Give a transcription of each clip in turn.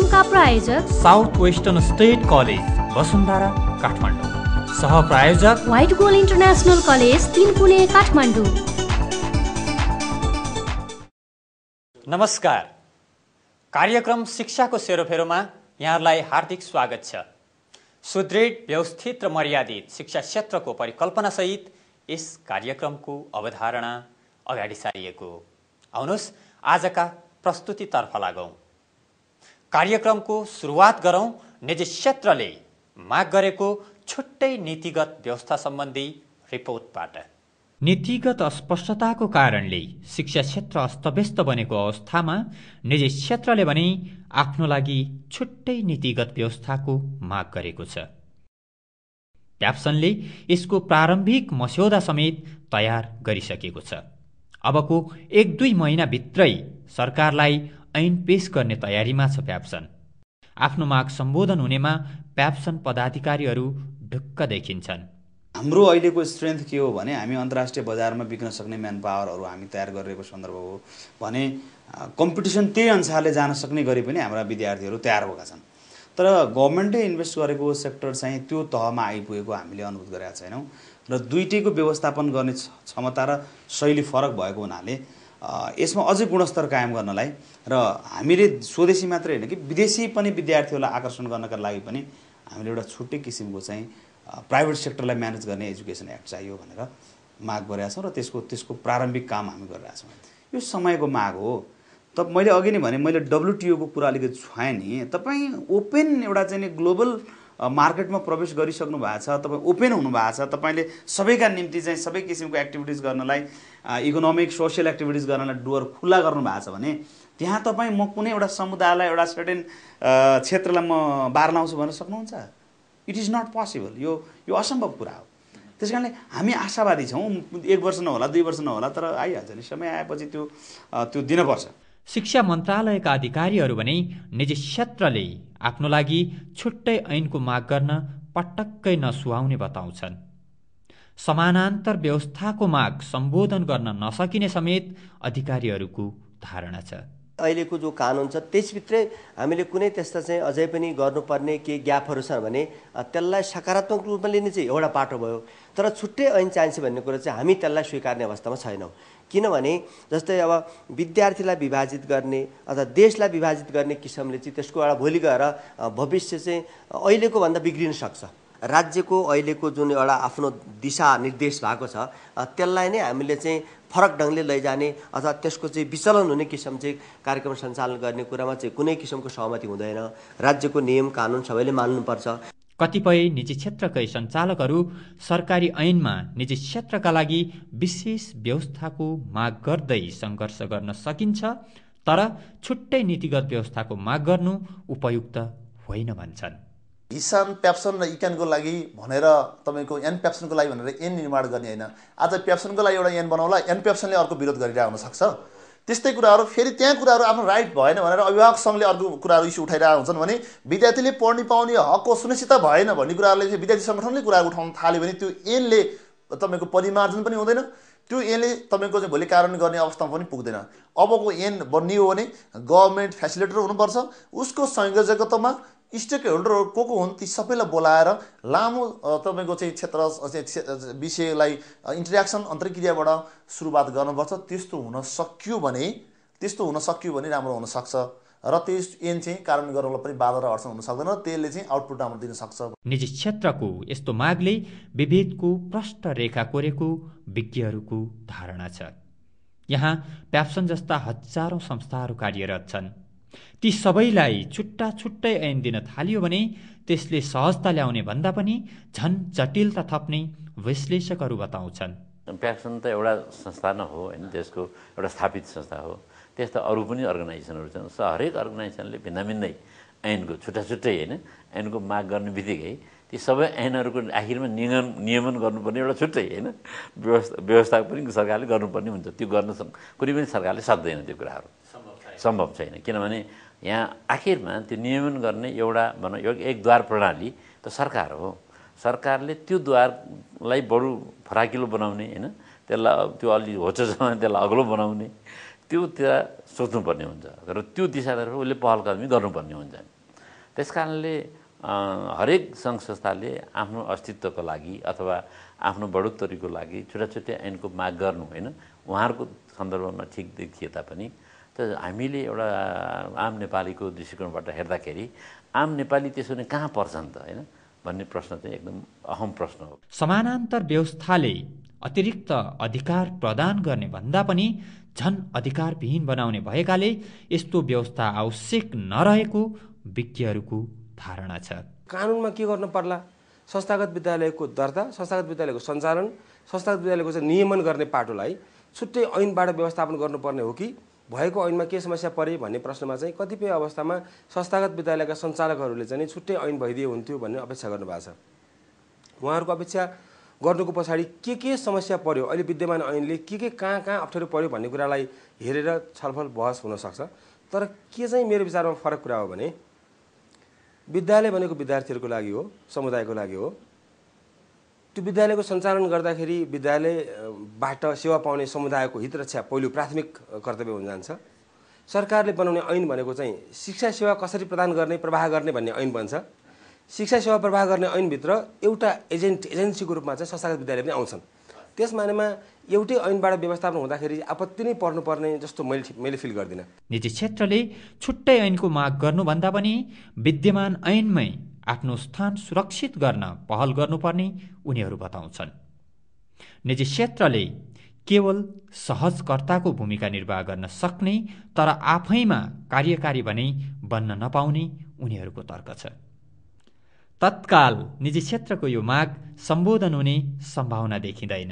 कार्यक्रमका प्रायोजक south western state college Vasundhara Kathmandu, सहप्रायोजक व्हाइट गोल इन्टरनेसनल कलेज 3 पुणे काठमाडौँ। नमस्कार, कार्यक्रम शिक्षाको सेरोफेरोमा यहाँहरूलाई हार्दिक स्वागत छ। सुदृढ, व्यवस्थित र मर्यादित शिक्षा क्षेत्रको परिकल्पनासहित यस कार्यक्रमको अवधारणा अगाडि सारिएको। आउनुहोस् आजका प्रस्तुतितर्फ लागौं। कार्यक्रमको सुरुवात गरौं निजी क्षेत्रले माग गरेको छुट्टै नीतिगत व्यवस्था सम्बन्धी रिपोर्टबाट। नीतिगत अस्पष्टताको कारणले शिक्षा क्षेत्र अस्तव्यस्त बनेको अवस्थामा निजी क्षेत्रले भने आफ्नो लागि छुट्टै नीतिगत व्यवस्थाको माग गरेको छ। प्याप्सनले यसको प्रारम्भिक मस्यौदा समेत तयार गरिसकेको छ। अबको 1-2 महिनाभित्रै सरकारलाई ऐन पेश गर्ने तयारीमा छ प्याप्सन। आफ्नो माग सम्बोधन हुनेमा प्याप्सन पदाधिकारीहरू ढुक्क देखिन्छन्। हाम्रो अहिलेको स्ट्रेन्थ के हो भने हामी अन्तर्राष्ट्रिय बजारमा बिक्न सक्ने म्यान पावरहरू हामी तयार गरिरहेको सन्दर्भ हो भने कम्पिटिसन त्यही अनुसारले जान सक्ने गरी पनि हाम्रा विद्यार्थीहरू तयार भएका छन्। तर गभर्मेन्टले इन्भेस्ट गरेको सेक्टर चाहिँ त्यो तहमा आइपुगेको हामीले अनुभूत गरेका छैनौँ र दुईटैको व्यवस्थापन गर्ने क्षमता र शैली फरक भएको हुनाले यसमा अझै गुणस्तर कायम गर्नलाई र हामीले स्वदेशी मात्रै होइन कि विदेशी पनि विद्यार्थीहरूलाई आकर्षण गर्नका लागि पनि हामीले एउटा छुट्टै किसिमको चाहिँ प्राइभेट सेक्टरलाई म्यानेज गर्ने एजुकेसन एक्ट चाहियो भनेर माग गरेका छौँ र त्यसको प्रारम्भिक काम हामी गरिरहेका छौँ। यो समयको माग हो। त मैले अघि नै भने मैले WTO को कुरा अलिकति छुवाएँ नि। तपाईँ ओपन एउटा चाहिँ नि ग्लोबल मार्केटमा प्रवेश गरिसक्नु भएको छ, तपाईँ ओपन हुनुभएको छ, तपाईँले सबैका निम्ति चाहिँ सबै किसिमको एक्टिभिटिज गर्नलाई इकोनोमिक सोसियल एक्टिभिटिज गर्नलाई डुवर खुल्ला गर्नु भएको छ भने त्यहाँ तपाईँ म कुनै एउटा समुदायलाई एउटा सर्टेन क्षेत्रलाई म बार लाउँछु भनेर सक्नुहुन्छ? It is not possible. यो असम्भव कुरा हो। त्यस कारणले हामी आशावादी छौँ। 1 वर्ष नहोला, 2 वर्ष नहोला, तर आइहाल्छ नि। समय आएपछि त्यो दिनपर्छ। शिक्षा मन्त्रालयका अधिकारीहरू भने निजी क्षेत्रले आफ्नो लागि छुट्टै ऐनको माग गर्न पटक्कै नसुहाउने बताउँछन्। समानान्तर व्यवस्थाको माग सम्बोधन गर्न नसकिने समेत अधिकारीहरूको धारणा छ। अहिलेको जो कानुन छ त्यसभित्रै हामीले कुनै त्यस्ता चाहिँ अझै पनि गर्नुपर्ने केही ग्यापहरू छन् भने त्यसलाई सकारात्मक रूपमा लिने चाहिँ एउटा पाटो भयो। तर छुट्टै ऐन चाहिन्छ भन्ने कुरा चाहिँ हामी त्यसलाई स्वीकार्ने अवस्थामा छैनौँ। किनभने जस्तै अब विद्यार्थीलाई विभाजित गर्ने अथवा देशलाई विभाजित गर्ने किसिमले चाहिँ त्यसको एउटा भोलि गएर भविष्य चाहिँ अहिलेको भन्दा बिग्रिन सक्छ। राज्यको अहिलेको जुन एउटा आफ्नो दिशा निर्देश भएको छ त्यसलाई नै हामीले चाहिँ फरक ढङ्गले लैजाने अथवा त्यसको चाहिँ विचलन हुने किसिम चाहिँ कार्यक्रम सञ्चालन गर्ने कुरामा चाहिँ कुनै किसिमको सहमति हुँदैन। राज्यको नियम कानुन सबैले मान्नुपर्छ। कतिपय निजी क्षेत्रकै सञ्चालकहरू सरकारी ऐनमा निजी क्षेत्रका लागि विशेष व्यवस्थाको माग गर्दै सङ्घर्ष गर्न सकिन्छ, तर छुट्टै नीतिगत व्यवस्थाको माग गर्नु उपयुक्त होइन भन्छन्। हिसान प्याप्सन र इक्यानको लागि भनेर तपाईँको एन प्याप्सनको लागि भनेर एन निर्माण गर्ने होइन। आज प्याप्सनको लागि एउटा एन बनाउला, एन प्याप्सनले अर्को विरोध गरिरहेको हुनसक्छ। त्यस्तै कुराहरू फेरि त्यहाँ कुराहरू आफ्नो राइट भएन भनेर अभिभावक सङ्घले अर्को कुराहरू इस्यु उठाइरहेका हुन्छन् भने विद्यार्थीले पढ्ने पाउने हकको सुनिश्चित भएन भन्ने कुराहरूले विद्यार्थी सङ्गठनले कुरा उठाउन थाल्यो भने त्यो एनले तपाईँको परिमार्जन पनि हुँदैन। त्यो एनले तपाईँको चाहिँ भोलि कार्यान्वयन गर्ने अवस्थामा पनि पुग्दैन। अबको एन बनियो भने गभर्मेन्ट फेसिलिटेटर हुनुपर्छ। उसको संयोजकत्वमा स्टेक होल्डरहरू को हुन् ती सबैलाई बोलाएर लामो तपाईँको चाहिँ क्षेत्र विषयलाई इन्टरेक्सन अन्तर्क्रियाबाट सुरुवात गर्नुपर्छ। त्यस्तो हुन सक्यो भने राम्रो हुनसक्छ र त्यस एन चाहिँ कार्यान्वयन गर्नलाई पनि बाधा र अडचन हुन सक्दैन। त्यसले चाहिँ आउटपुट राम्रो दिन सक्छ। निजी क्षेत्रको यस्तो मागले विभेदको प्रष्ट रेखा कोरेको विज्ञहरूको धारणा छ। यहाँ प्याप्सन जस्ता हजारौं संस्थाहरू कार्यरत छन्। ती सबैलाई छुट्टा छुट्टै ऐन दिन थालियो भने त्यसले सहजता ल्याउने भन्दा पनि झन् जटिलता थप्ने विश्लेषकहरू बताउँछन्। प्याप्सन त एउटा संस्था न हो होइन, देशको एउटा स्थापित संस्था हो। त्यस्ता अरू पनि अर्गनाइजेसनहरू छन्। हरेक अर्गनाइजेसनले भिन्दै ऐनको छुट्टै होइन ऐनको माग गर्ने बित्तिकै ती सबै ऐनहरूको आखिरमा नियमन गर्नुपर्ने एउटा छुट्टै होइन व्यवस्था पनि सरकारले गर्नुपर्ने हुन्छ। त्यो गर्न कुनै पनि सरकारले सक्दैन। त्यो कुराहरू सम्भव छैन। किनभने यहाँ आखिरमा त्यो नियमन गर्ने एउटा भनौँ एक द्वार प्रणाली त सरकार हो। सरकारले त्यो द्वारलाई बरु फराकिलो बनाउने होइन, त्यसलाई त्यो अलि होचोसँग त्यसलाई अग्लो बनाउने त्यो सोच्नुपर्ने हुन्छ र त्यो दिशातर्फ उसले पहल कदमी गर्नुपर्ने हुन्छ। त्यस कारणले हरेक सङ्घ संस्थाले आफ्नो अस्तित्वको लागि अथवा आफ्नो बढोत्तरीको लागि छुट्टै ऐनको माग गर्नु होइन उहाँहरूको सन्दर्भमा ठिक देखिए तापनि त हामीले एउटा आम नेपालीको दृष्टिकोणबाट हेर्दाखेरि आम नेपाली त्यसो भने कहाँ पर्छन् त होइन भन्ने प्रश्न चाहिँ एकदम अहम प्रश्न हो। समानान्तर व्यवस्थाले अतिरिक्त अधिकार प्रदान गर्ने भन्दा पनि झन अधिकारविहीन बनाउने भएकाले यस्तो व्यवस्था आवश्यक नरहेको विज्ञहरूको धारणा छ। कानुनमा के गर्नु पर्ला? संस्थागत विद्यालयको दर्ता, संस्थागत विद्यालयको सञ्चालन, संस्थागत विद्यालयको चाहिँ नियमन गर्ने पाटोलाई छुट्टै ऐनबाट व्यवस्थापन गर्नुपर्ने हो कि भएको ऐनमा के समस्या परे भन्ने प्रश्नमा चाहिँ कतिपय अवस्थामा संस्थागत विद्यालयका सञ्चालकहरूले चाहिँ छुट्टै ऐन भइदिए हुन्थ्यो भन्ने अपेक्षा गर्नुभएको छ। उहाँहरूको अपेक्षा गर्नुको पछाडि के समस्या पर्यो, अहिले विद्यमान ऐनले के कहाँ अप्ठ्यारो पर्यो भन्ने कुरालाई हेरेर छलफल बहस हुनसक्छ। तर के चाहिँ मेरो विचारमा फरक कुरा हो भने विद्यालय भनेको विद्यार्थीहरूको लागि हो, समुदायको लागि हो। त्यो विद्यालयको सञ्चालन गर्दाखेरि विद्यालयबाट सेवा पाउने समुदायको हितरक्षा पहिलो प्राथमिक कर्तव्य हुन जान्छ। सरकारले बनाउने ऐन भनेको चाहिँ शिक्षा सेवा कसरी प्रदान गर्ने, प्रवाह गर्ने भन्ने ऐन बन्छ। शिक्षा सेवा प्रवाह गर्ने ऐनभित्र एउटा एजेन्सीको रूपमा चाहिँ संस्थागत विद्यालय पनि आउँछन्। त्यस मानेमा एउटै ऐनबाट व्यवस्थापन हुँदाखेरि आपत्ति नै पर्नुपर्ने जस्तो मैले फिल गर्दिनँ। निजी क्षेत्रले छुट्टै ऐनको माग गर्नुभन्दा पनि विद्यमान ऐनमै आफ्नो स्थान सुरक्षित गर्न पहल गर्नुपर्ने उनीहरू बताउँछन्। निजी क्षेत्रले केवल सहजकर्ताको भूमिका निर्वाह गर्न सक्ने तर आफैमा कार्यकारी भने बन्न नपाउने उनीहरूको तर्क छ। तत्काल निजी क्षेत्रको यो माग सम्बोधन हुने सम्भावना देखिँदैन,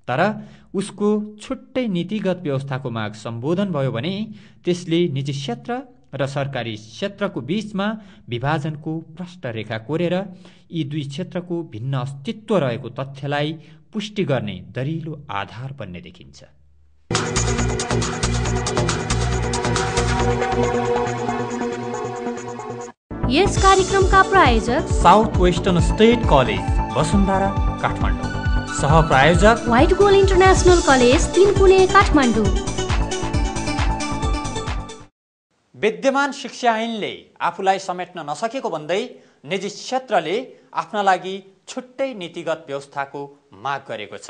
तर उसको छुट्टै नीतिगत व्यवस्थाको माग सम्बोधन भयो भने त्यसले निजी क्षेत्र र सरकारी क्षेत्रको बीचमा विभाजनको प्रष्ट रेखा कोरेर यी दुई क्षेत्रको भिन्न अस्तित्व रहेको तथ्यलाई पुष्टि गर्ने दरिलो आधार बन्ने देखिन्छ। यस कार्यक्रमका प्रायोजक south western state college Vasundhara Kathmandu, सहप्रायोजक white gold international college Tinkune Kathmandu. विद्यमान शिक्षा ऐनले आफूलाई समेट्न नसकेको भन्दै निजी क्षेत्रले आफ्ना लागि छुट्टै नीतिगत व्यवस्थाको माग गरेको छ।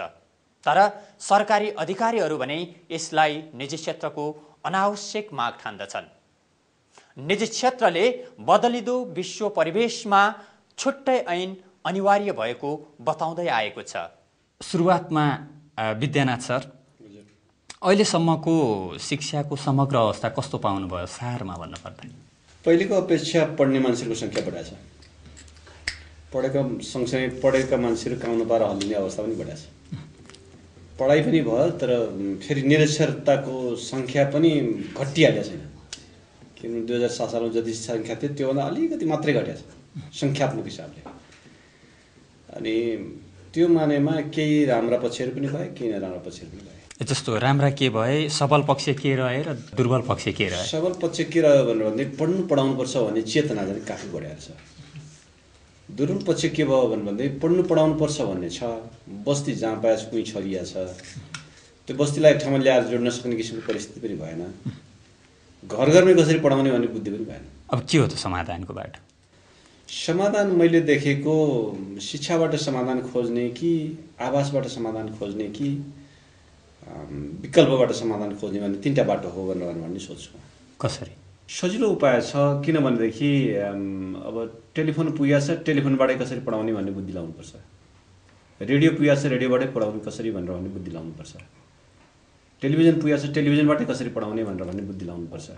तर सरकारी अधिकारीहरू भने यसलाई निजी क्षेत्रको अनावश्यक माग ठान्दछन्। निजी क्षेत्रले बदलिदो विश्व परिवेशमा छुट्टै ऐन अनिवार्य भएको बताउँदै आएको छ। सुरुवातमा विद्यानाथ सर, अहिलेसम्मको शिक्षाको समग्र अवस्था कस्तो पाउनुभयो सारमा भन्नुपर्दा? पहिलेको अपेक्षा पढ्ने मान्छेहरूको सङ्ख्या बढाएको छ। पढेका सँगसँगै पढेका मान्छेहरू काउनु पाएर हल्लिने अवस्था पनि बढाएको छ। पढाइ पनि भयो, तर फेरि निरक्षरताको सङ्ख्या पनि घटिहालेको छैन। किनभने 2007 सालमा जति सङ्ख्या थियो त्योभन्दा अलिकति मात्रै घटेको छ सङ्ख्यात्मक हिसाबले। अनि त्यो मानेमा केही राम्रा पक्षहरू पनि भए, केही नराम्रा पक्षहरू पनि भए। जस्तो राम्रा के भए, सबल पक्ष के रहे र दुर्बल पक्ष के रहे? सबल पक्ष के रह्यो भनेर भन्दै पढाउनुपर्छ भन्ने चेतना चाहिँ काफी बढाएको छ। दुर्बल पक्ष के भयो भन्दै पढाउनुपर्छ भन्ने छ। बस्ती जहाँ पाए कुनै छरिया छ, त्यो बस्तीलाई एक ठाउँमा ल्याएर जोड्न सक्ने किसिमको परिस्थिति पनि भएन। घर घरमै कसरी पढाउने भन्ने बुद्धि पनि भएन। अब के हो त समाधानको बाटो? समाधान मैले देखेको शिक्षाबाट समाधान खोज्ने कि आवासबाट समाधान खोज्ने कि विकल्पबाट समाधान खोज्ने भन्ने तीनटा बाटो हो भनेर भन्ने सोच्छु। कसरी? सजिलो उपाय छ, किनभनेदेखि अब टेलिफोन पुगेको छ, टेलिफोनबाटै कसरी पढाउने भन्ने बुद्धि लाउनुपर्छ। रेडियो पुगेको छ, रेडियोबाटै पढाउने कसरी भनेर भन्ने बुद्धि लाउनुपर्छ। टेलिभिजन पुगेको छ, टेलिभिजनबाटै कसरी पढाउने भनेर भन्ने बुद्धि लाउनुपर्छ।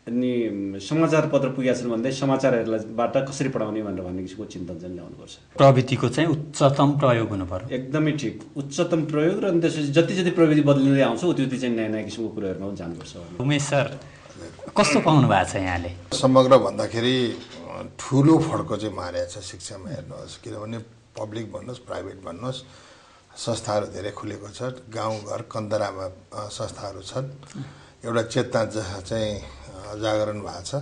अनि समाचार पत्र पुगेका छन् भन्दै समाचारहरूबाट कसरी पढाउने भनेर भन्ने किसिमको चिन्तन चाहिँ ल्याउनुपर्छ। प्रविधिको चाहिँ उच्चतम प्रयोग हुनु पर्यो। एकदमै ठिक, उच्चतम प्रयोग। र अनि त्यसपछि जति जति प्रविधि बदलिँदै आउँछ उति चाहिँ नयाँ नयाँ किसिमको कुराहरूमा जानुपर्छ। उमेश सर, कस्तो पाउनु भएको छ यहाँले? समग्र भन्दाखेरि ठुलो फड्को चाहिँ मारेको छ शिक्षामा। हेर्नुहोस्, किनभने पब्लिक भन्नुहोस्, प्राइभेट भन्नुहोस्, संस्थाहरू धेरै खुलेको छ। गाउँघर कन्दरामा संस्थाहरू छन्। एउटा चेतना चाहिँ जागरण भएको छ।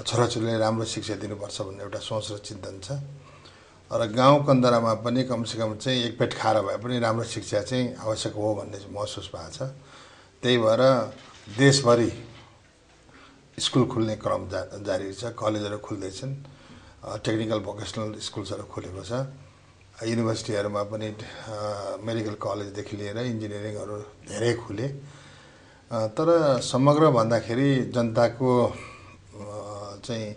छोराछोरीलाई राम्रो शिक्षा दिनुपर्छ भन्ने एउटा सोच र चिन्तन छ। र गाउँ कन्दरामा पनि कमसेकम चाहिँ एक पेट खाएर भए पनि राम्रो शिक्षा चाहिँ आवश्यक हो भन्ने महसुस भएको छ। त्यही भएर देशभरि स्कुल खुल्ने क्रम जारी छ, कलेजहरू खुल्दैछन्, टेक्निकल भोकेसनल स्कुल्सहरू खुलेको छ, युनिभर्सिटीहरूमा पनि मेडिकल कलेजदेखि लिएर इन्जिनियरिङहरू धेरै खुले। तर समग्र भन्दाखेरि जनताको चाहिँ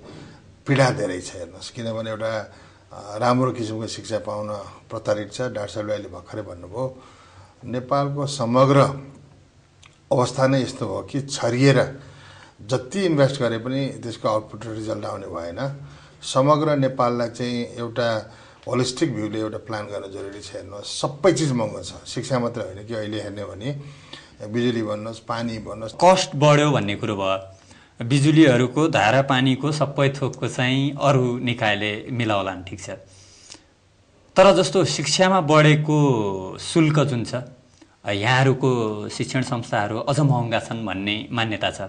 पीडा धेरै छ हेर्नुहोस्, किनभने एउटा राम्रो किसिमको शिक्षा पाउन प्रताडित छ। डाक्टर साहबले अहिले भर्खरै भन्नुभयो नेपालको समग्र अवस्था नै यस्तो हो कि छरिएर जति इन्भेस्ट गरे पनि त्यसको आउटपुट रिजल्ट आउने भएन। समग्र नेपाललाई चाहिँ एउटा होलिस्टिक भ्यूले एउटा प्लान गर्न जरुरी छ। हेर्नुहोस् सबै चिज महँगो छ, शिक्षा मात्र होइन कि अहिले हेर्ने भने बिजुली भन्नुहोस्, पानी भन्नुहोस्, कस्ट बढ्यो भन्ने कुरो भयो। बिजुलीहरूको, धारा पानीको सबै थोकको चाहिँ अरू निकायले मिलाउलान्, ठिक छ। तर जस्तो शिक्षामा बढेको शुल्क जुन छ, यहाँहरूको शिक्षण संस्थाहरू अझ महँगा छन् भन्ने मान्यता छ।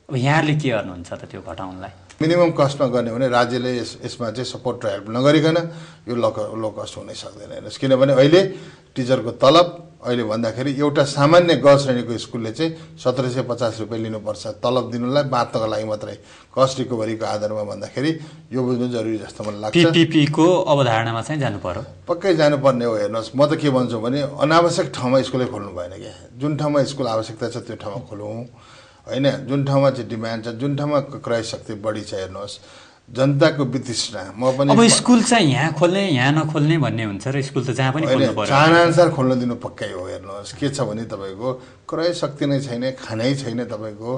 अब यहाँहरूले के गर्नुहुन्छ त त्यो घटाउनलाई? मिनिमम कस्टमा गर्ने भने राज्यले यसमा चाहिँ सपोर्ट र हेल्प नगरिकन यो लो कस्ट हुनै सक्दैन। हेर्नुहोस् किनभने अहिले टिचरको तलब अहिले भन्दाखेरि एउटा सामान्य ग श्रेणीको स्कुलले चाहिँ 1750 रुपियाँ लिनुपर्छ तलब दिनुलाई बाँच्नको लागि मात्रै। कस्ट रिकभरीको आधारमा भन्दाखेरि यो बुझ्नु जरुरी जस्तो मलाई लाग्छ। पीपीपीको अवधारणामा चाहिँ जानु पर्यो, पक्कै जानुपर्ने हो। हेर्नुहोस् म त के भन्छु भने अनावश्यक ठाउँमा स्कुलै खोल्नु भएन क्या। जुन ठाउँमा स्कुल आवश्यकता छ त्यो ठाउँमा खोलौँ होइन। जुन ठाउँमा चाहिँ डिमान्ड छ, जुन ठाउँमा क्रय शक्ति बढी छ, हेर्नुहोस् जनताको वितृष्णा। म पनि अब स्कुल चाहिँ यहाँ खोल्ने यहाँ नखोल्ने भन्ने हुन्छ र स्कुल त जहाँ पनि खोल्नु पर्यो। चाहनाअनुसार खोल्न दिनु पक्कै हो। हेर्नुहोस् के छ भने तपाईँको क्रय शक्ति नै छैन, खानै छैन तपाईँको।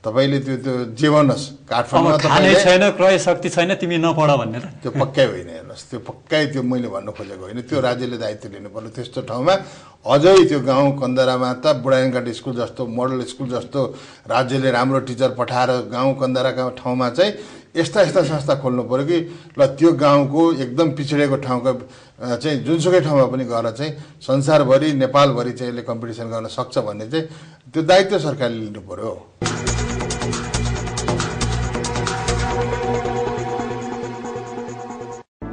तपाईँले त्यो जे भन्नुहोस् काठमाडौँमा खानै छैन, क्रय शक्ति छैन, तिमी नपढ भन्ने त त्यो पक्कै होइन। हेर्नुहोस् त्यो पक्कै त्यो मैले भन्नु खोजेको होइन। त्यो राज्यले दायित्व लिनु पर्यो। त्यस्तो ठाउँमा अझै त्यो गाउँ कन्दरामा त बुढानीघाट स्कुल जस्तो, मोडल स्कुल जस्तो राज्यले राम्रो टिचर पठाएर गाउँ कन्दराका ठाउँमा चाहिँ यस्ता संस्था खोल्नु पर्यो कि ल त्यो गाउँको एकदम पिछडेको ठाउँको चाहिँ जुनसुकै ठाउँमा पनि गएर चाहिँ संसारभरि नेपालभरि चाहिँ यसले कम्पिटिसन गर्न सक्छ भन्ने चाहिँ त्यो दायित्व सरकारले लिनु पर्यो।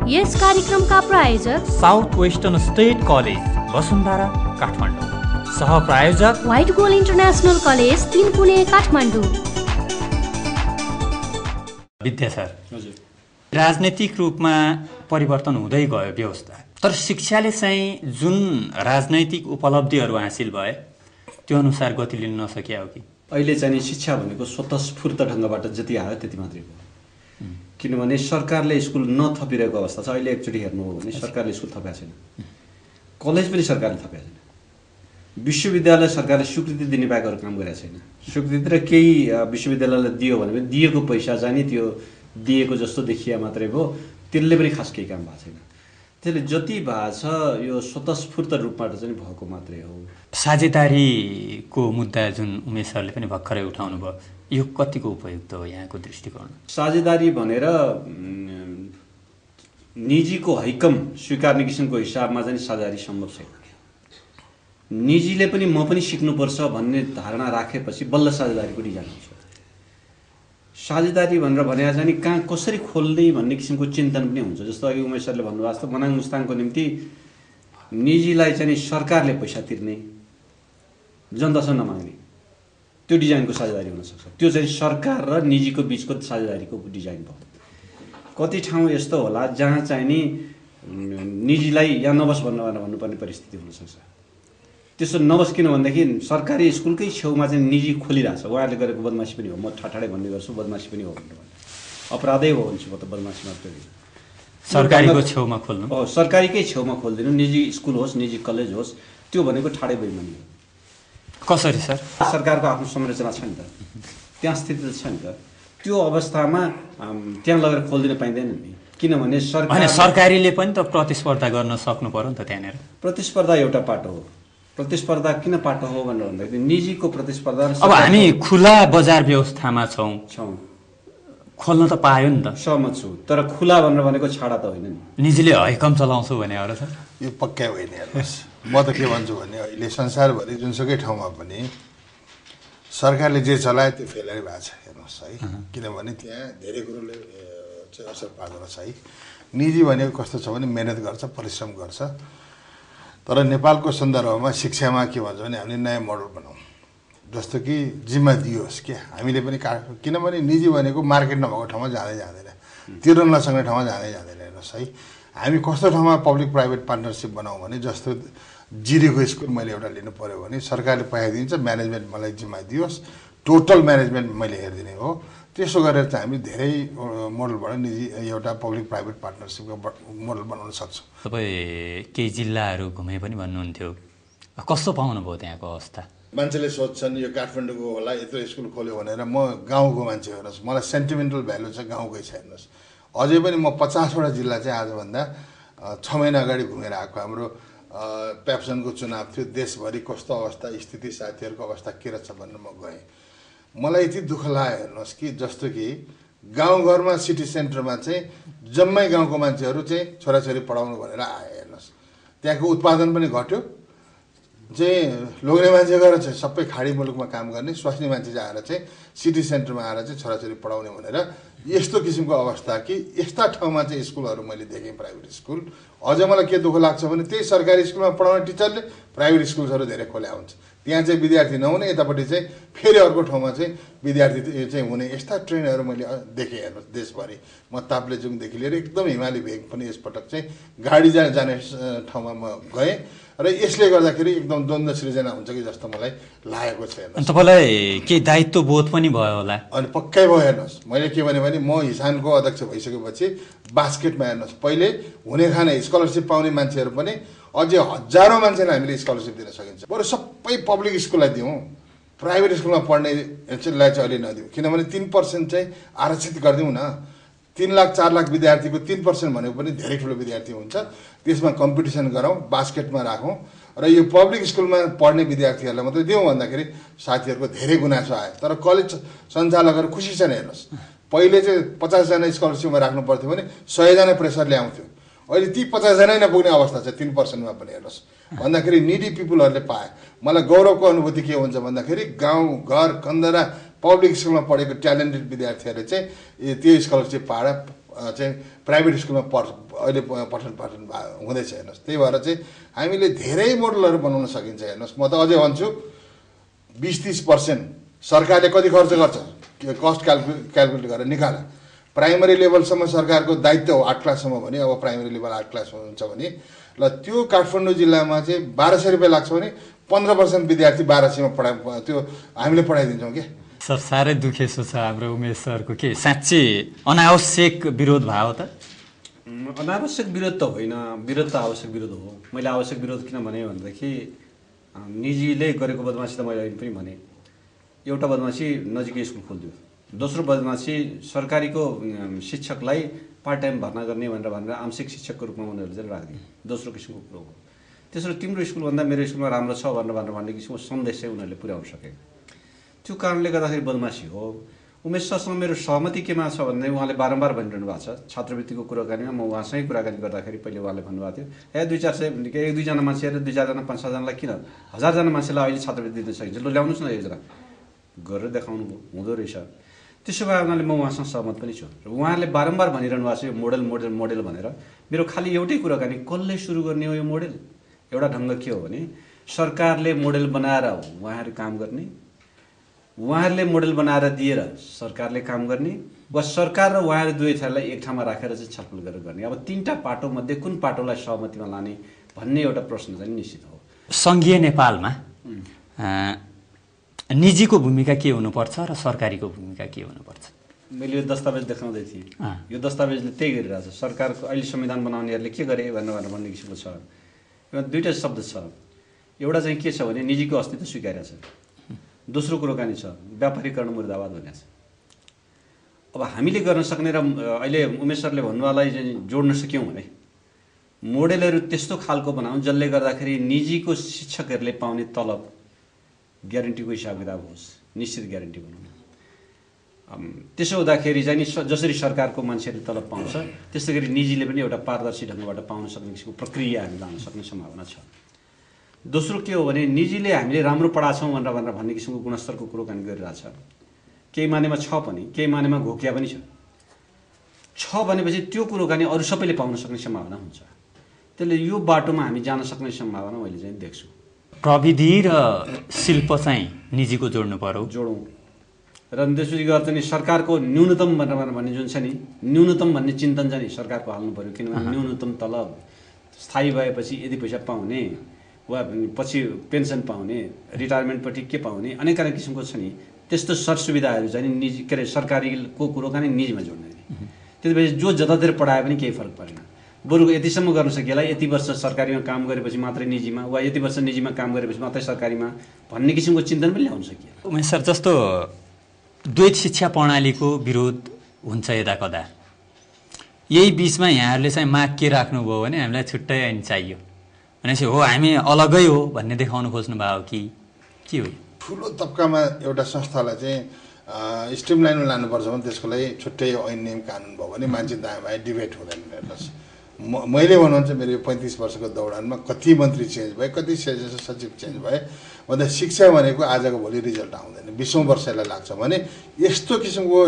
यस कार्यक्रमका प्रायोजक south western state college Vasundhara Kathmandu, सहप्रायोजक व्हाइट गोल इन्टरनेसनल कलेज 3 पुणे काठमाडौँ। विद्या सर, राजनैतिक रूपमा परिवर्तन हुँदै गयो व्यवस्था, तर शिक्षाले चाहिँ जुन राजनैतिक उपलब्धिहरू हासिल भए त्यो अनुसार गति लिन नसकिया हो कि? अहिले चाहिँ शिक्षा भनेको स्वतस्फूर्त ढङ्गबाट जति आयो त्यति मात्रै हो। किनभने सरकारले स्कुल नथपिरहेको अवस्था छ। अहिले एकचोटि हेर्नु हो भने सरकारले स्कुल थपेको छैन, कलेज पनि सरकारले थपेको छैन, विश्वविद्यालय सरकारले स्वीकृति दिने बाहेक अरू काम गरेको छैन। स्वीकृति र केही विश्वविद्यालयलाई दियो भने दिएको पैसा चाहिँ नि त्यो दिएको जस्तो देखिया मात्रै भयो, त्यसले पनि खास केही काम भएको छैन। त्यसले जति भएको छ यो स्वतस्फूर्त रूपबाट चाहिँ भएको मात्रै हो। साझेदारीको मुद्दा जुन उमेश सरले पनि भर्खरै उठाउनु भयो, यो कतिको उपयुक्त हो यहाँको दृष्टिकोण? साझेदारी भनेर निजीको हैकम स्वीकार्ने किसिमको हिसाबमा चाहिँ साझेदारी सम्भव छैन। निजीले पनि म पनि सिक्नुपर्छ भन्ने धारणा राखेपछि बल्ल साझेदारीको डिजाइन हुन्छ। साझेदारी भनेर भने चाहिँ कहाँ कसरी खोल्ने भन्ने किसिमको चिन्तन पनि हुन्छ। जस्तो अघि उमेश सरले भन्नुभएको जस्तो मनाङ मुस्ताङको निम्ति निजीलाई चाहिँ सरकारले पैसा तिर्ने, जनतासँग नमाग्ने, त्यो डिजाइनको साझेदारी हुनसक्छ। त्यो चाहिँ सरकार र निजीको बिचको साझेदारीको डिजाइन भयो। कति ठाउँ यस्तो होला जहाँ चाहिँ नि निजीलाई यहाँ नबस भन्नुपर्ने परिस्थिति हुनसक्छ। त्यसो नबस किन भनेदेखि सरकारी स्कुलकै छेउमा चाहिँ निजी खोलिरहेछ, उहाँहरूले गरेको बदमासी पनि हो। म ठाठाडै भन्ने गर्छु बदमासी पनि हो भनेर, अपराधै हो भन्छु म त। बदमासी मात्रै सरकारीको छेउमा खोल्नु, सरकारीकै छेउमा खोलिदिनु, निजी स्कुल होस् निजी कलेज होस्, त्यो भनेको ठाडै बेइमानी हो। कसरी सर? सरकारको आफ्नो संरचना छ नि त, त्यहाँ स्थिति छ नि त। त्यो अवस्थामा त्यहाँ लगेर खोलिदिन पाइँदैन नि, किनभने सरकारीले पनि त प्रतिस्पर्धा गर्न सक्नु पर्यो नि त त्यहाँनिर। प्रतिस्पर्धा एउटा पाटो हो। प्रतिस्पर्धा किन पाटो हो भनेर भन्दाखेरि निजीको प्रतिस्पर्धा। अब हामी खुला बजार व्यवस्थामा छौँ, खोल्न त पायो नि त, सहमत छु। तर खुला भनेर भनेको छाडा त होइन नि। निजीले हैकम चलाउँछु भने हो र सर? यो पक्कै होइन। हेर्नुहोस् म त के भन्छु भने अहिले संसारभरि जुनसुकै ठाउँमा पनि सरकारले जे चलायो त्यो फेलै भएको छ। हेर्नुहोस् है, किनभने त्यहाँ धेरै कुरोले चाहिँ असर पार्दो रहेछ है। निजी भनेको कस्तो छ भने मेहनत गर्छ, परिश्रम गर्छ। तर नेपालको सन्दर्भमा शिक्षामा के भन्छ भने हामीले नयाँ मोडल बनाऊँ। जस्तो कि जिम्मा दियोस् के हामीले पनि किनभने निजी भनेको मार्केट नभएको ठाउँमा जाँदैन, तिर्न नसक्ने ठाउँमा जाँदैन हेर्नुहोस् है। हामी कस्तो ठाउँमा पब्लिक प्राइभेट पार्टनरसिप बनाऊँ भने जस्तो जिरीको स्कुल मैले एउटा लिनु पऱ्यो भने सरकारले पैसा दिन्छ, म्यानेजमेन्ट मलाई जिम्मा दियोस्, टोटल म्यानेजमेन्ट मैले हेरिदिने हो। त्यसो गरेर चाहिँ हामी धेरै मोडलबाट निजी एउटा पब्लिक प्राइभेट पार्टनरसिपको मोडल बनाउन सक्छौँ। तपाईँ केही जिल्लाहरू घुमे पनि भन्नुहुन्थ्यो, कस्तो पाउनुभयो त्यहाँको अवस्था? मान्छेले सोध्छन् यो काठमाडौँको होला यत्रो स्कुल खोल्यो भनेर। म गाउँको मान्छे हेर्नुहोस्, मलाई सेन्टिमेन्टल भ्यालु चाहिँ गाउँकै छ हेर्नुहोस्। अझै पनि म 50वटा जिल्ला चाहिँ आजभन्दा 6 महिना अगाडि घुमेर आएको। हाम्रो पेप्सनको चुनाव थियो, देशभरि कस्तो अवस्था स्थिति साथीहरूको अवस्था के रहेछ भनेर म गएँ। मलाई यति दुःख लाग्यो हेर्नुहोस् कि जस्तो कि गाउँघरमा सिटी सेन्टरमा चाहिँ जम्मै गाउँको मान्छेहरू चाहिँ छोराछोरी पढाउनु भनेर आए हेर्नुहोस्। त्यहाँको उत्पादन पनि घट्यो, चाहिँ लोग्ने मान्छे गएर चाहिँ सबै खाडी मुलुकमा काम गर्ने, स्वास्नी मान्छे चाहिँ आएर चाहिँ सिटी सेन्टरमा आएर चाहिँ छोराछोरी पढाउने भनेर यस्तो किसिमको अवस्था कि यस्ता ठाउँमा चाहिँ स्कुलहरू मैले देखेँ प्राइभेट स्कुल। अझ मलाई के दुःख लाग्छ भने त्यही सरकारी स्कुलमा पढाउने टिचरले प्राइभेट स्कुलहरू धेरै खोल्या हुन्छ, त्यहाँ चाहिँ विद्यार्थी नहुने, यतापट्टि चाहिँ फेरि अर्को ठाउँमा चाहिँ विद्यार्थी चाहिँ हुने, यस्ता ट्रेनहरू मैले देखेँ हेर्नुहोस् देशभरि। म ताप्लेजुङदेखि लिएर एकदम हिमाली भेग पनि यसपटक चाहिँ गाडी जाने ठाउँमा म गएँ र यसले गर्दाखेरि एकदम द्वन्द्व सृजना हुन्छ कि जस्तो मलाई लागेको छ। हेर्नुहोस् तपाईँलाई केही दायित्व बोध पनि भयो होला? अनि पक्कै भयो हेर्नुहोस्। मैले के भने म हिसानको अध्यक्ष भइसकेपछि बास्केटमा हेर्नुहोस् पहिले हुने खाने स्कलरसिप पाउने मान्छेहरू पनि अझै हजारौँ मान्छेलाई हामीले स्कलरसिप दिन सकिन्छ। बरु सबै पब्लिक स्कुललाई दिउँ, प्राइभेट स्कुलमा पढ्नेलाई चाहिँ अहिले नदिउँ। किनभने 3% चाहिँ आरक्षित गरिदिउँ न। 3 लाख 4 लाख विद्यार्थीको 3% भनेको पनि धेरै ठुलो विद्यार्थी हुन्छ। त्यसमा कम्पिटिसन गरौँ, बास्केटमा राखौँ र यो पब्लिक स्कुलमा पढ्ने विद्यार्थीहरूलाई मात्रै दिउँ भन्दाखेरि साथीहरूको धेरै गुनासो आयो। तर कलेज सञ्चालकहरू खुसी छन् हेर्नुहोस्। पहिले चाहिँ 50 जना स्कलरसिपमा राख्नु पर्थ्यो भने 100 जना प्रेसर ल्याउँथ्यो, अहिले ती 50 जना नपुग्ने अवस्था छ 3%मा पनि हेर्नुहोस्। भन्दाखेरि निडी पिपुलहरूले पाए। मलाई गौरवको अनुभूति के हुन्छ भन्दाखेरि गाउँ घर कन्दरा पब्लिक स्कुलमा पढेको ट्यालेन्टेड विद्यार्थीहरूले चाहिँ त्यो स्कलरसिप पाएर चाहिँ प्राइभेट स्कुलमा अहिले पठन पाठन हुँदैछ हेर्नुहोस्। त्यही भएर चाहिँ हामीले धेरै मोडलहरू बनाउन सकिन्छ हेर्नुहोस्। म त अझै भन्छु 20-30% सरकारले कति खर्च गर्छ कस्ट क्यालकुलेट गरेर निकाल। प्राइमरी लेभलसम्म सरकारको दायित्व हो 8 क्लाससम्म भने, अब प्राइमरी लेभल 8 क्लास हुन्छ भने ल त्यो काठमाडौँ जिल्लामा चाहिँ 1200 रुपियाँ लाग्छ भने 15% विद्यार्थी 1200मा त्यो हामीले पढाइदिन्छौँ क्या। सर साह्रै दुखेसो छ हाम्रो उमेश सरको। के साँच्चै अनावश्यक विरोध भयो त? अनावश्यक विरोध त होइन, विरोध त आवश्यक विरोध हो। मैले आवश्यक विरोध किन भने भनेदेखि निजीले गरेको बदमासी त मैले अहिले पनि भने। एउटा बदमासी नजिकै स्कुल खोलिदियो, दोस्रो बदमासी सरकारीको शिक्षकलाई पार्ट टाइम भर्ना गर्ने भनेर आंशिक शिक्षकको रूपमा उनीहरूले चाहिँ राखिदियो, दोस्रो किसिमको कुरो हो। तेस्रो तिम्रो स्कुलभन्दा मेरो स्कुलमा राम्रो छ भन्ने किसिमको सन्देश चाहिँ उनीहरूले पुर्याउन सके। त्यो कारणले गर्दाखेरि बदमासी हो। उमेश सरसँग मेरो सहमति केमा छ भन्दा उहाँले बारम्बार भनिरहनु भएको छ छात्रवृत्तिको कुराकानीमा। म उहाँसँगै कुराकानी गर्दाखेरि पहिले उहाँले भन्नुभएको थियो 1-2 मान्छे 2-4 जना 5-6 जनालाई किन 1000 जना मान्छेलाई अहिले छात्रवृत्ति दिन सकिन्छ, ल ल्याउनुहोस् न योजना गरेर देखाउनु हुँदो रहेछ। त्यसो भए हुनाले म उहाँसँग सहमत पनि छु। र उहाँले बारम्बार भनिरहनु भएको छ यो मोडल मोडल मोडल भनेर। मेरो खालि एउटै कुराकानी कसले सुरु गर्ने हो यो मोडल? एउटा ढङ्ग के हो भने सरकारले मोडल बनाएर उहाँहरू काम गर्ने, उहाँहरूले मोडल बनाएर दिएर सरकारले काम गर्ने, वा सरकार र उहाँहरू दुवै थरलाई एक ठाउँमा राखेर चाहिँ छलफल गरेर गर्ने। अब 3टा पाटोमध्ये कुन पाटोलाई सहमतिमा लाने भन्ने एउटा प्रश्न चाहिँ निश्चित हो। सङ्घीय नेपालमा निजीको भूमिका के हुनुपर्छ र सरकारीको भूमिका के हुनुपर्छ? मैले यो दस्तावेज देखाउँदै थिएँ, यो दस्तावेजले त्यही गरिरहेछ। सरकारको अहिले संविधान बनाउनेहरूले के गरे भन्ने किसिमको छ। यो 2टा शब्द छ। एउटा चाहिँ के छ भने निजीको अस्तित्व स्वीकार्य छ, दोस्रो कुराकानी छ व्यापारीकरण मुर्दाबाद भन्ने छ। अब हामीले गर्न सक्ने र अहिले उमेश सरले भन्नुवालाई चाहिँ जोड्न सक्यौँ भने मोडेलहरू त्यस्तो खालको बनाउँ जसले गर्दाखेरि निजीको शिक्षकहरूले पाउने तलब ग्यारेन्टीको हिसाब किताब होस्, निश्चित ग्यारेन्टी बनाउनु। त्यसो हुँदाखेरि चाहिँ नि जसरी सरकारको मान्छेहरूले तलब पाउँछ त्यस्तै गरी निजीले पनि एउटा पारदर्शी ढङ्गबाट पाउन सक्ने किसिमको प्रक्रिया हामी लान सक्ने सम्भावना छ। दोस्रो के हो भने निजीले हामीले राम्रो पढाछौँ भनेर भन्ने किसिमको गुणस्तरको कुराकानी गरिरहेछ। केही मानेमा छ पनि, केही मानेमा घोकिया पनि छ भनेपछि त्यो कुराकानी अरू सबैले पाउन सक्ने सम्भावना हुन्छ। त्यसले यो बाटोमा हामी जान सक्ने सम्भावना मैले चाहिँ देख्छु। प्रविधि र शिल्प चाहिँ निजीको जोड्नु पर्यो। जोडौँ र त्यसपछि गएर चाहिँ सरकारको न्यूनतम भन्ने जुन छ नि न्यूनतम भन्ने चिन्तन चाहिँ नि सरकारको हाल्नु पर्यो। किनभने न्यूनतम तलब स्थायी भएपछि यदि पैसा पाउने वा पछि पेन्सन पाउने रिटायरमेन्टपट्टि के पाउने अनेक अनेक किसिमको छ नि त्यस्तो सरसुविधाहरू चाहिँ निजी के अरे सरकारीको कुरो कहाँ निजीमा जोड्ने त्यसपछि जो जतातिर पढाए पनि केही फरक परेन। बरु यतिसम्म गर्न सकिएला यति वर्ष सरकारीमा काम गरेपछि मात्रै निजीमा वा यति वर्ष निजीमा काम गरेपछि मात्रै सरकारीमा भन्ने किसिमको चिन्तन पनि ल्याउन सकिएला। उमेश सर जस्तो द्वैत शिक्षा प्रणालीको विरोध हुन्छ यता कदा यही बिचमा यहाँहरूले चाहिँ माग के राख्नुभयो भने हामीलाई छुट्टै ऐन चाहियो भनेपछि हो हामी अलगै हो भन्ने देखाउनु खोज्नु भयो कि के हो? ठुलो तबकामा एउटा संस्थालाई चाहिँ स्ट्रिमलाइनमा लानुपर्छ भने त्यसको लागि छुट्टै ऐन नियम कानुन भयो भने मान्छे दायाँ बायाँ डिबेट हुँदैन। हेर्नुहोस् मैले भन्नुहुन्छ मेरो 35 वर्षको दौडानमा कति मन्त्री चेन्ज भए कति सचिव चेन्ज भए भन्दा शिक्षा भनेको आजको भोलि रिजल्ट आउँदैन 20औं वर्षलाई लाग्छ भने यस्तो किसिमको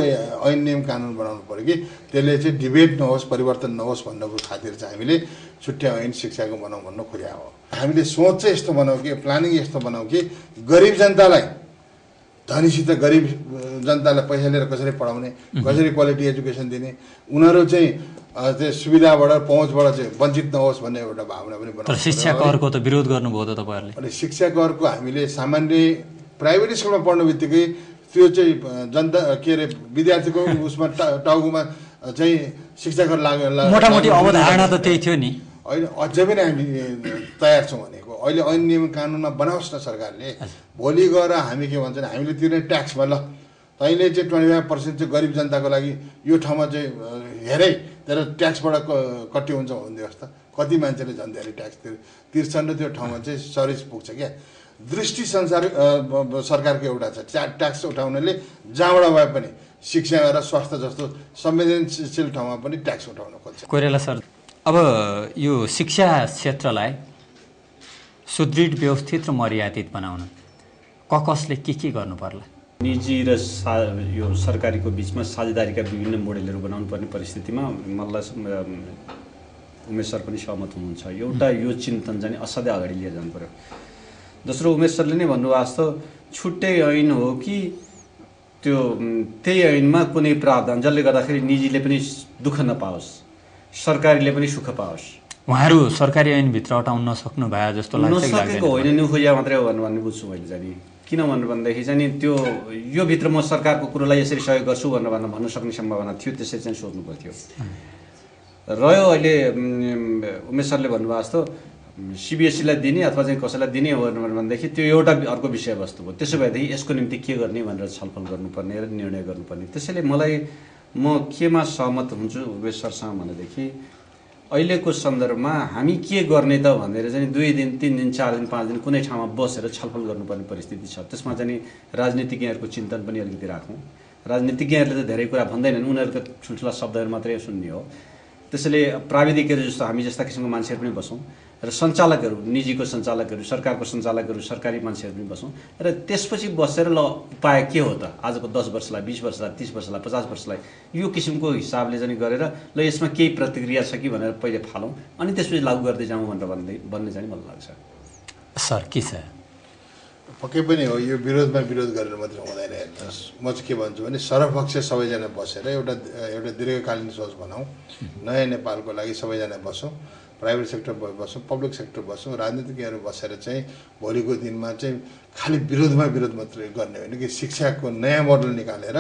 ऐन नियम कानुन बनाउनु पर्यो कि त्यसले चाहिँ डिबेट नहोस् परिवर्तन नहोस् भन्नको खातिर चाहिँ हामीले छुट्टै ऐन शिक्षाको बनाउँ भन्नु खोज्या हो। हामीले सोच चाहिँ यस्तो बनाऊ कि प्लानिङ यस्तो बनाऊ कि गरिब जनतालाई धनीसित गरिब जनतालाई पैसा लिएर कसरी पढाउने कसरी क्वालिटी एजुकेसन दिने उनीहरू चाहिँ त्यो सुविधाबाट पहुँचबाट चाहिँ वञ्चित नहोस् भन्ने एउटा भावना पनि बनाउँछ। तर शिक्षा करको त विरोध गर्नुभयो त तपाईँहरूले? अनि शिक्षा करको हामीले सामान्य प्राइभेट स्कुलमा पढ्ने बित्तिकै त्यो चाहिँ जनता के अरे विद्यार्थीको उसमा टाउकोमा चाहिँ शिक्षा कर मोटामोटी अवधारणा त त्यही थियो नि। अहिले अझै पनि हामी तयार छौँ भनेको अहिले ऐन नियम कानुनमा बनाओस् न सरकारले। भोलि गएर हामी के भन्छ हामीले तिर्ने ट्याक्समा ल तैँले चाहिँ 25% चाहिँ गरिब जनताको लागि यो ठाउँमा चाहिँ हेरै तर ट्याक्सबाट कट्टी हुन्छ भनिदियोस् त कति मान्छेले झन् धेरै ट्याक्स तिर्छन् र त्यो ठाउँमा चाहिँ सर्भिस पुग्छ क्या। दृष्टि संसार सरकारको एउटा छ ट्याक्स उठाउनेले जहाँबाट भए पनि शिक्षा र स्वास्थ्य जस्तो संवेदनशील ठाउँमा पनि ट्याक्स उठाउन खोज्छ। कोइराला सर अब यो शिक्षा क्षेत्रलाई सुदृढ व्यवस्थित र मर्यादित बनाउन कसले के गर्नु पर्ला? निजी र यो सरकारीको बिचमा साझेदारीका विभिन्न मोडेलहरू बनाउनु पर्ने परिस्थितिमा मलाई उमेश सर पनि सहमत हुनुहुन्छ। एउटा यो चिन्तन चाहिँ असाध्यै अगाडि लिएर जानु पर्यो। दोस्रो उमेश सरले नै भन्नुभएको जस्तो छुट्टै ऐन हो कि त्यो त्यही ऐनमा कुनै प्रावधान जसले गर्दाखेरि निजीले पनि दुःख नपाओस् सरकारीले पनि सुख पाओस्। उहाँहरू सरकारी ऐनभित्र अटाउन नसक्नु भयो जस्तो लाग्छ। नसकेको होइन नुखोजिया मात्रै हो भन्ने बुझ्छु मैले चाहिँ। किन भन्दाखेरि चाहिँ त्यो यो भित्र म सरकारको कुरोलाई यसरी सहयोग गर्छु भन्न सक्ने सम्भावना थियो त्यसरी चाहिँ सोध्नु पर्थ्यो। रह्यो अहिले उमेश सरले भन्नुभएको जस्तो सिबिएसईलाई दिने अथवा चाहिँ कसैलाई दिने हो भनेदेखि त्यो एउटा अर्को विषयवस्तु हो। त्यसो भएदेखि यसको निम्ति के गर्ने भनेर छलफल गर्नुपर्ने र निर्णय गर्नुपर्ने। त्यसैले म केमा सहमत हुन्छु उमेश सरसँग भनेदेखि अहिलेको सन्दर्भमा हामी के गर्ने त भनेर चाहिँ 2 दिन 3 दिन 4 दिन 5 दिन कुनै ठाउँमा बसेर छलफल गर्नुपर्ने परिस्थिति छ। त्यसमा चाहिँ राजनीतिज्ञहरूको चिन्तन पनि अलिकति राखौँ। राजनीतिज्ञहरूले त धेरै कुरा भन्दैनन् उनीहरूको ठुल्ठुला शब्दहरू मात्रै सुन्ने हो। त्यसैले प्राविधिकहरू जस्तो हामी जस्ता किसिमको मान्छेहरू पनि बसौँ र सञ्चालकहरू निजीको सञ्चालकहरू सरकारको सञ्चालकहरू सरकारी मान्छेहरू पनि बसौँ र त्यसपछि बसेर ल उपाय के हो त आजको 10 वर्षलाई 20 वर्षलाई 30 वर्षलाई 50 वर्षलाई यो किसिमको हिसाबले चाहिँ गरेर ल यसमा केही प्रतिक्रिया छ कि भनेर पहिले फालौँ अनि त्यसपछि लागू गर्दै जाउँ भनेर भन्ने चाहिँ मलाई लाग्छ। सर के छ? पक्कै पनि हो यो विरोधमा विरोध गरेर मात्रै हुँदैन। हेर्नुहोस् म चाहिँ के भन्छु भने सर्वपक्ष सबैजना बसेर एउटा दीर्घकालीन सोच बनाऊ। नयाँ नेपालको लागि सबैजना बसौँ प्राइभेट सेक्टर बसौँ पब्लिक सेक्टर बसौँ राजनीतिज्ञहरू बसेर चाहिँ भोलिको दिनमा चाहिँ खालि विरोधमा विरोध मात्रै गर्ने होइन कि शिक्षाको नयाँ मोडल निकालेर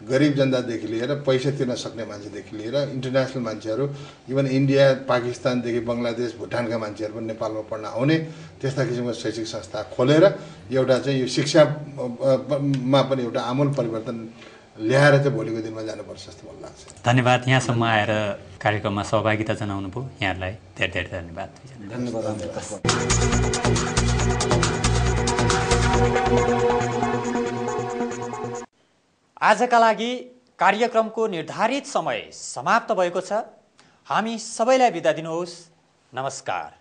गरिब जनतादेखि लिएर पैसा तिर्न सक्ने मान्छेदेखि लिएर इन्टरनेसनल मान्छेहरू इभन इन्डिया पाकिस्तानदेखि बङ्गलादेश भुटानका मान्छेहरू पनि नेपालमा पढ्न आउने त्यस्ता किसिमको शैक्षिक संस्था खोलेर एउटा चाहिँ यो शिक्षामा पनि एउटा आमूल परिवर्तन ल्याएर चाहिँ भोलिको दिनमा जानुपर्छ जस्तो मलाई लाग्छ। धन्यवाद यहाँसम्म आएर कार्यक्रममा सहभागिता जनाउनु भयो यहाँलाई धेरै धेरै धन्यवाद। आजका लागि कार्यक्रमको निर्धारित समय समाप्त भएको छ। हामी सबैलाई बिदा दिनुहोस्। नमस्कार।